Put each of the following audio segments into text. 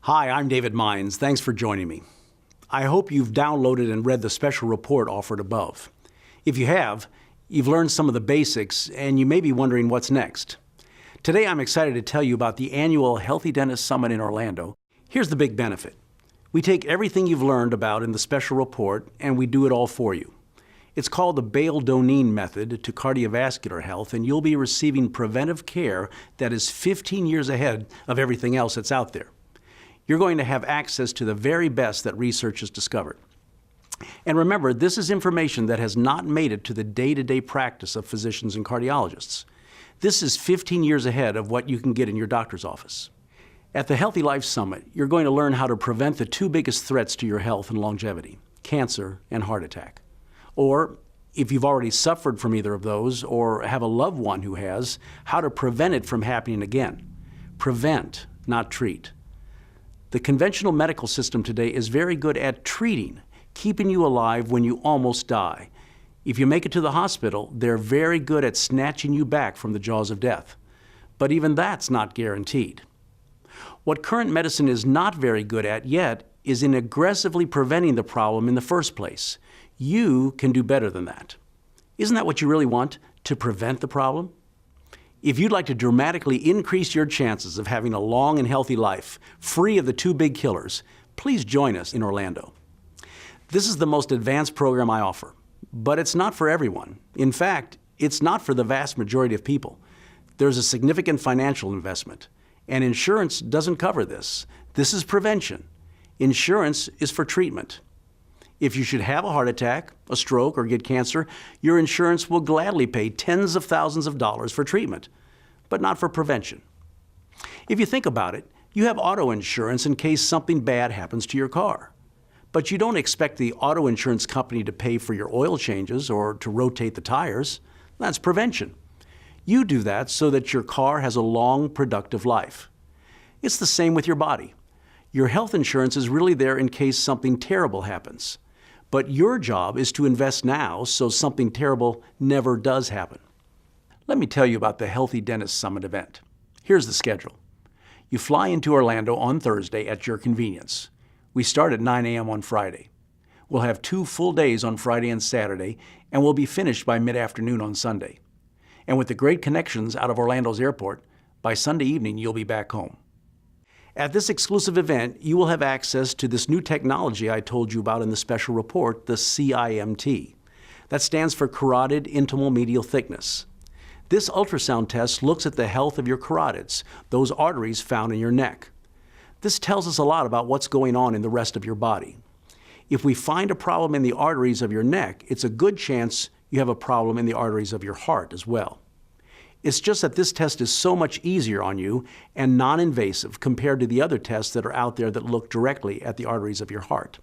Hi, I'm David Meinz. Thanks for joining me. I hope you've downloaded and read the special report offered above. If you have, you've learned some of the basics and you may be wondering what's next. Today I'm excited to tell you about the annual Healthy Dentist Summit in Orlando. Here's the big benefit. We take everything you've learned about in the special report and we do it all for you. It's called the Bale-Donine method to cardiovascular health, and you'll be receiving preventive care that is 15 years ahead of everything else that's out there. You're going to have access to the very best that research has discovered. And remember, this is information that has not made it to the day-to-day practice of physicians and cardiologists. This is 15 years ahead of what you can get in your doctor's office. At the Healthy Life Summit, you're going to learn how to prevent the two biggest threats to your health and longevity, cancer and heart attack. Or, if you've already suffered from either of those or have a loved one who has, how to prevent it from happening again. Prevent, not treat. The conventional medical system today is very good at treating, keeping you alive when you almost die. If you make it to the hospital, they're very good at snatching you back from the jaws of death. But even that's not guaranteed. What current medicine is not very good at yet is in aggressively preventing the problem in the first place. You can do better than that. Isn't that what you really want, to prevent the problem? If you'd like to dramatically increase your chances of having a long and healthy life, free of the two big killers, please join us in Orlando. This is the most advanced program I offer, but it's not for everyone. In fact, it's not for the vast majority of people. There's a significant financial investment, and insurance doesn't cover this. This is prevention. Insurance is for treatment. If you should have a heart attack, a stroke, or get cancer, your insurance will gladly pay tens of thousands of dollars for treatment, but not for prevention. If you think about it, you have auto insurance in case something bad happens to your car. But you don't expect the auto insurance company to pay for your oil changes or to rotate the tires. That's prevention. You do that so that your car has a long, productive life. It's the same with your body. Your health insurance is really there in case something terrible happens. But your job is to invest now so something terrible never does happen. Let me tell you about the Healthy Dentist Summit event. Here's the schedule. You fly into Orlando on Thursday at your convenience. We start at 9 a.m. on Friday. We'll have 2 full days on Friday and Saturday, and we'll be finished by mid-afternoon on Sunday. And with the great connections out of Orlando's airport, by Sunday evening you'll be back home. At this exclusive event, you will have access to this new technology I told you about in the special report, the CIMT. That stands for Carotid Intimal Medial Thickness. This ultrasound test looks at the health of your carotids, those arteries found in your neck. This tells us a lot about what's going on in the rest of your body. If we find a problem in the arteries of your neck, it's a good chance you have a problem in the arteries of your heart as well. It's just that this test is so much easier on you and non-invasive compared to the other tests that are out there that look directly at the arteries of your heart.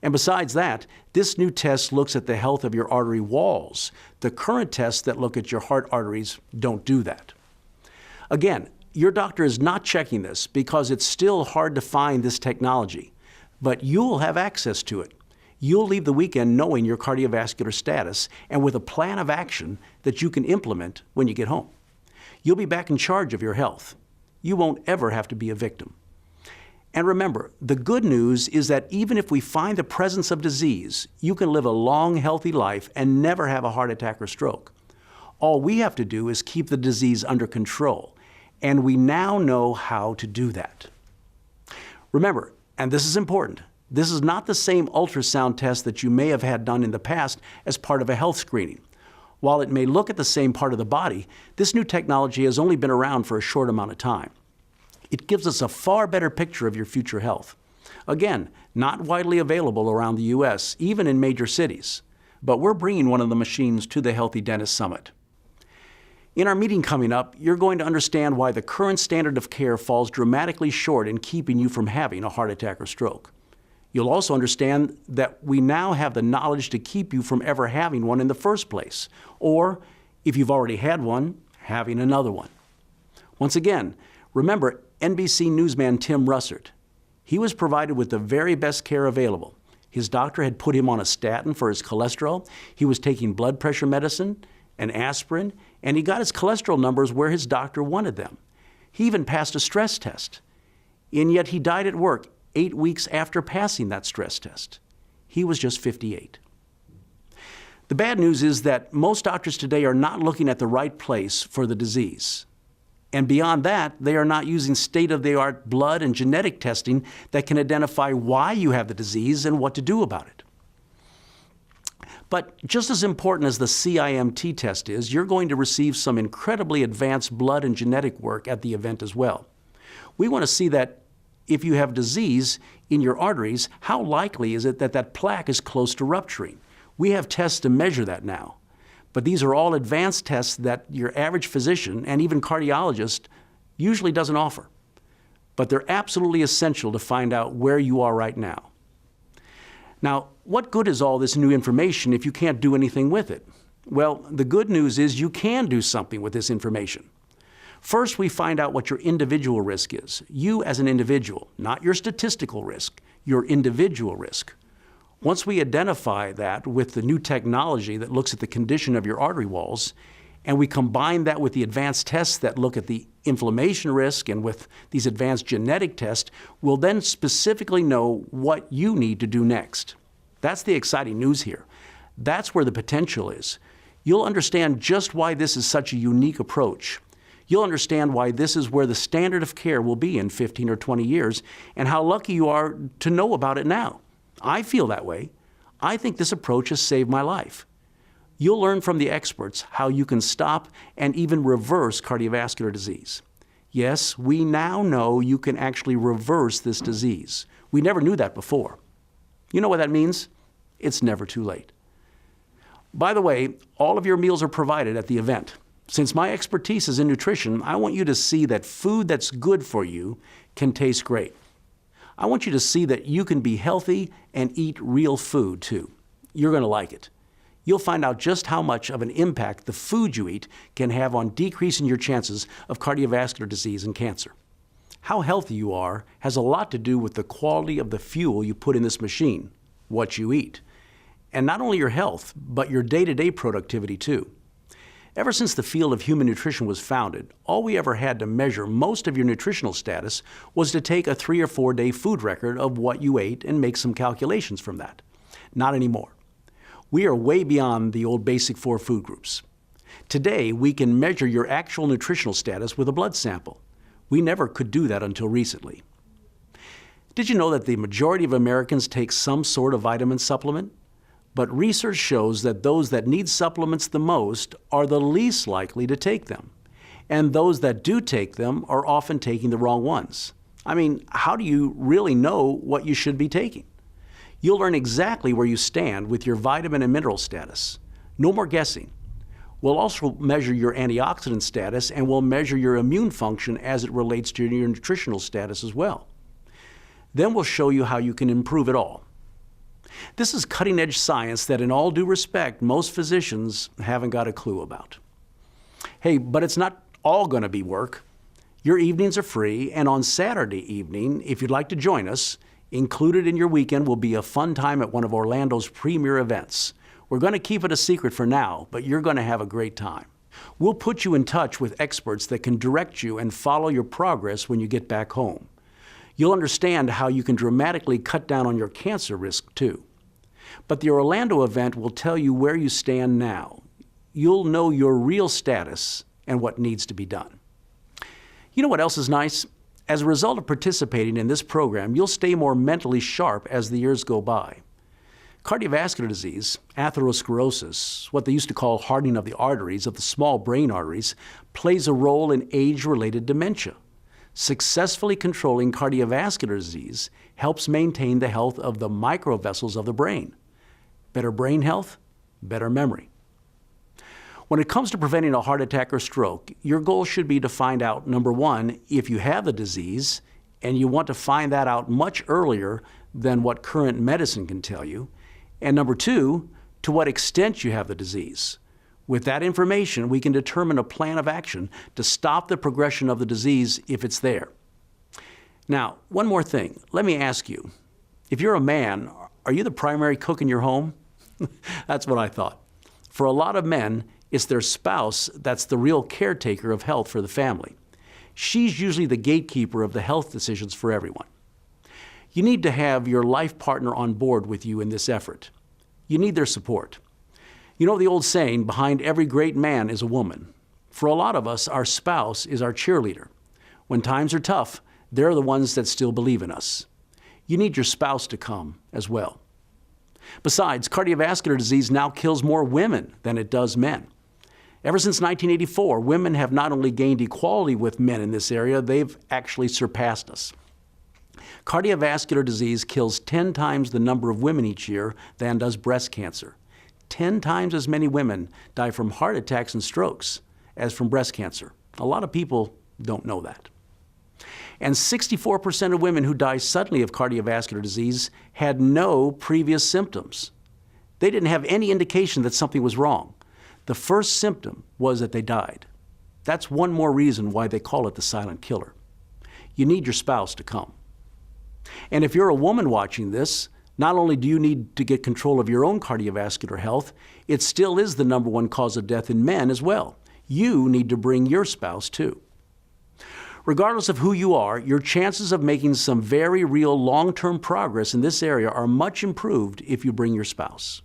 And besides that, this new test looks at the health of your artery walls. The current tests that look at your heart arteries don't do that. Again, your doctor is not checking this because it's still hard to find this technology, but you'll have access to it. You'll leave the weekend knowing your cardiovascular status and with a plan of action that you can implement when you get home. You'll be back in charge of your health. You won't ever have to be a victim. And remember, the good news is that even if we find the presence of disease, you can live a long, healthy life and never have a heart attack or stroke. All we have to do is keep the disease under control, and we now know how to do that. Remember, and this is important, this is not the same ultrasound test that you may have had done in the past as part of a health screening. While it may look at the same part of the body, this new technology has only been around for a short amount of time. It gives us a far better picture of your future health. Again, not widely available around the U.S., even in major cities. But we're bringing one of the machines to the Healthy Dentist Summit. In our meeting coming up, you're going to understand why the current standard of care falls dramatically short in keeping you from having a heart attack or stroke. You'll also understand that we now have the knowledge to keep you from ever having one in the first place, or, if you've already had one, having another one. Once again, remember NBC newsman Tim Russert. He was provided with the very best care available. His doctor had put him on a statin for his cholesterol. He was taking blood pressure medicine, an aspirin, and he got his cholesterol numbers where his doctor wanted them. He even passed a stress test. and yet he died at work 8 weeks after passing that stress test. He was just 58. The bad news is that most doctors today are not looking at the right place for the disease. And beyond that, they are not using state-of-the-art blood and genetic testing that can identify why you have the disease and what to do about it. But just as important as the CIMT test is, you're going to receive some incredibly advanced blood and genetic work at the event as well. We want to see that if you have disease in your arteries, how likely is it that that plaque is close to rupturing? We have tests to measure that now. But these are all advanced tests that your average physician and even cardiologist usually doesn't offer. But they're absolutely essential to find out where you are right now. Now, what good is all this new information if you can't do anything with it? Well, the good news is you can do something with this information. First, we find out what your individual risk is. You as an individual, not your statistical risk, your individual risk. Once we identify that with the new technology that looks at the condition of your artery walls, and we combine that with the advanced tests that look at the inflammation risk and with these advanced genetic tests, we'll then specifically know what you need to do next. That's the exciting news here. That's where the potential is. You'll understand just why this is such a unique approach. You'll understand why this is where the standard of care will be in 15 or 20 years and how lucky you are to know about it now. I feel that way. I think this approach has saved my life. You'll learn from the experts how you can stop and even reverse cardiovascular disease. Yes, we now know you can actually reverse this disease. We never knew that before. You know what that means? It's never too late. By the way, all of your meals are provided at the event. Since my expertise is in nutrition, I want you to see that food that's good for you can taste great. I want you to see that you can be healthy and eat real food too. You're going to like it. You'll find out just how much of an impact the food you eat can have on decreasing your chances of cardiovascular disease and cancer. How healthy you are has a lot to do with the quality of the fuel you put in this machine, what you eat. And not only your health, but your day-to-day productivity too. Ever since the field of human nutrition was founded, all we ever had to measure most of your nutritional status was to take a 3 or 4 day food record of what you ate and make some calculations from that. Not anymore. We are way beyond the old basic 4 food groups. Today, we can measure your actual nutritional status with a blood sample. We never could do that until recently. Did you know that the majority of Americans take some sort of vitamin supplement? But research shows that those that need supplements the most are the least likely to take them. And those that do take them are often taking the wrong ones. I mean, how do you really know what you should be taking? You'll learn exactly where you stand with your vitamin and mineral status. No more guessing. We'll also measure your antioxidant status and we'll measure your immune function as it relates to your nutritional status as well. Then we'll show you how you can improve it all. This is cutting-edge science that, in all due respect, most physicians haven't got a clue about. Hey, but it's not all going to be work. Your evenings are free, and on Saturday evening, if you'd like to join us, included in your weekend will be a fun time at one of Orlando's premier events. We're going to keep it a secret for now, but you're going to have a great time. We'll put you in touch with experts that can direct you and follow your progress when you get back home. You'll understand how you can dramatically cut down on your cancer risk too. But the Orlando event will tell you where you stand now. You'll know your real status and what needs to be done. You know what else is nice? As a result of participating in this program, you'll stay more mentally sharp as the years go by. Cardiovascular disease, atherosclerosis, what they used to call hardening of the arteries, of the small brain arteries, plays a role in age-related dementia. Successfully controlling cardiovascular disease helps maintain the health of the microvessels of the brain. Better brain health, better memory. When it comes to preventing a heart attack or stroke, your goal should be to find out, number one, if you have the disease, and you want to find that out much earlier than what current medicine can tell you, and number two, to what extent you have the disease. With that information, we can determine a plan of action to stop the progression of the disease if it's there. Now, one more thing. Let me ask you, if you're a man, are you the primary cook in your home? That's what I thought. For a lot of men, it's their spouse that's the real caretaker of health for the family. She's usually the gatekeeper of the health decisions for everyone. You need to have your life partner on board with you in this effort. You need their support. You know the old saying, behind every great man is a woman. For a lot of us, our spouse is our cheerleader. When times are tough, they're the ones that still believe in us. You need your spouse to come as well. Besides, cardiovascular disease now kills more women than it does men. Ever since 1984, women have not only gained equality with men in this area, they've actually surpassed us. Cardiovascular disease kills 10 times the number of women each year than does breast cancer. 10 times as many women die from heart attacks and strokes as from breast cancer. A lot of people don't know that. And 64% of women who die suddenly of cardiovascular disease had no previous symptoms. They didn't have any indication that something was wrong. The first symptom was that they died. That's one more reason why they call it the silent killer. You need your spouse to come. And if you're a woman watching this, not only do you need to get control of your own cardiovascular health, it still is the #1 cause of death in men as well. You need to bring your spouse too. Regardless of who you are, your chances of making some very real long-term progress in this area are much improved if you bring your spouse.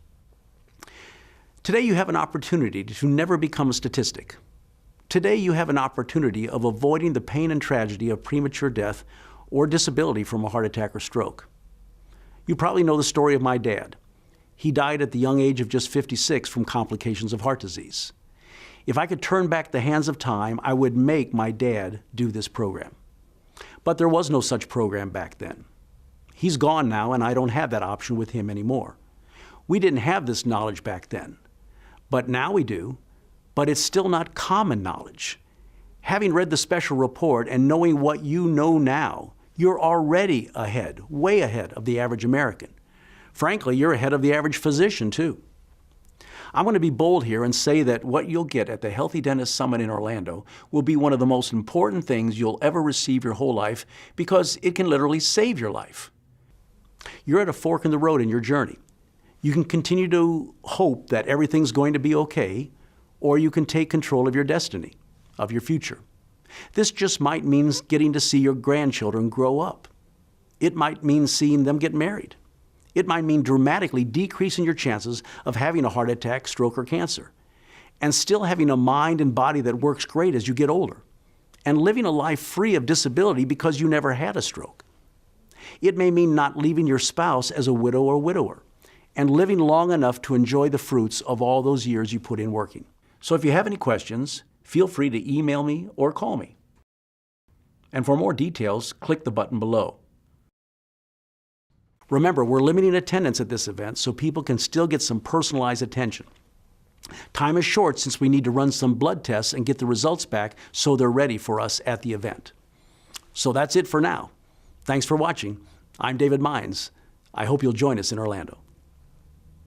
Today you have an opportunity to never become a statistic. Today you have an opportunity of avoiding the pain and tragedy of premature death or disability from a heart attack or stroke. You probably know the story of my dad. He died at the young age of just 56 from complications of heart disease. If I could turn back the hands of time, I would make my dad do this program. But there was no such program back then. He's gone now, and I don't have that option with him anymore. We didn't have this knowledge back then, but now we do, but it's still not common knowledge. Having read the special report and knowing what you know now, you're already ahead, way ahead of the average American. Frankly, you're ahead of the average physician, too. I'm going to be bold here and say that what you'll get at the Healthy Dentist Summit in Orlando will be one of the most important things you'll ever receive your whole life because it can literally save your life. You're at a fork in the road in your journey. You can continue to hope that everything's going to be okay, or you can take control of your destiny, of your future. This just might mean getting to see your grandchildren grow up. It might mean seeing them get married. It might mean dramatically decreasing your chances of having a heart attack, stroke, or cancer, and still having a mind and body that works great as you get older, and living a life free of disability because you never had a stroke. It may mean not leaving your spouse as a widow or widower, and living long enough to enjoy the fruits of all those years you put in working. So if you have any questions, feel free to email me or call me. And for more details, click the button below. Remember, we're limiting attendance at this event so people can still get some personalized attention. Time is short since we need to run some blood tests and get the results back so they're ready for us at the event. So that's it for now. Thanks for watching. I'm David Meinz. I hope you'll join us in Orlando.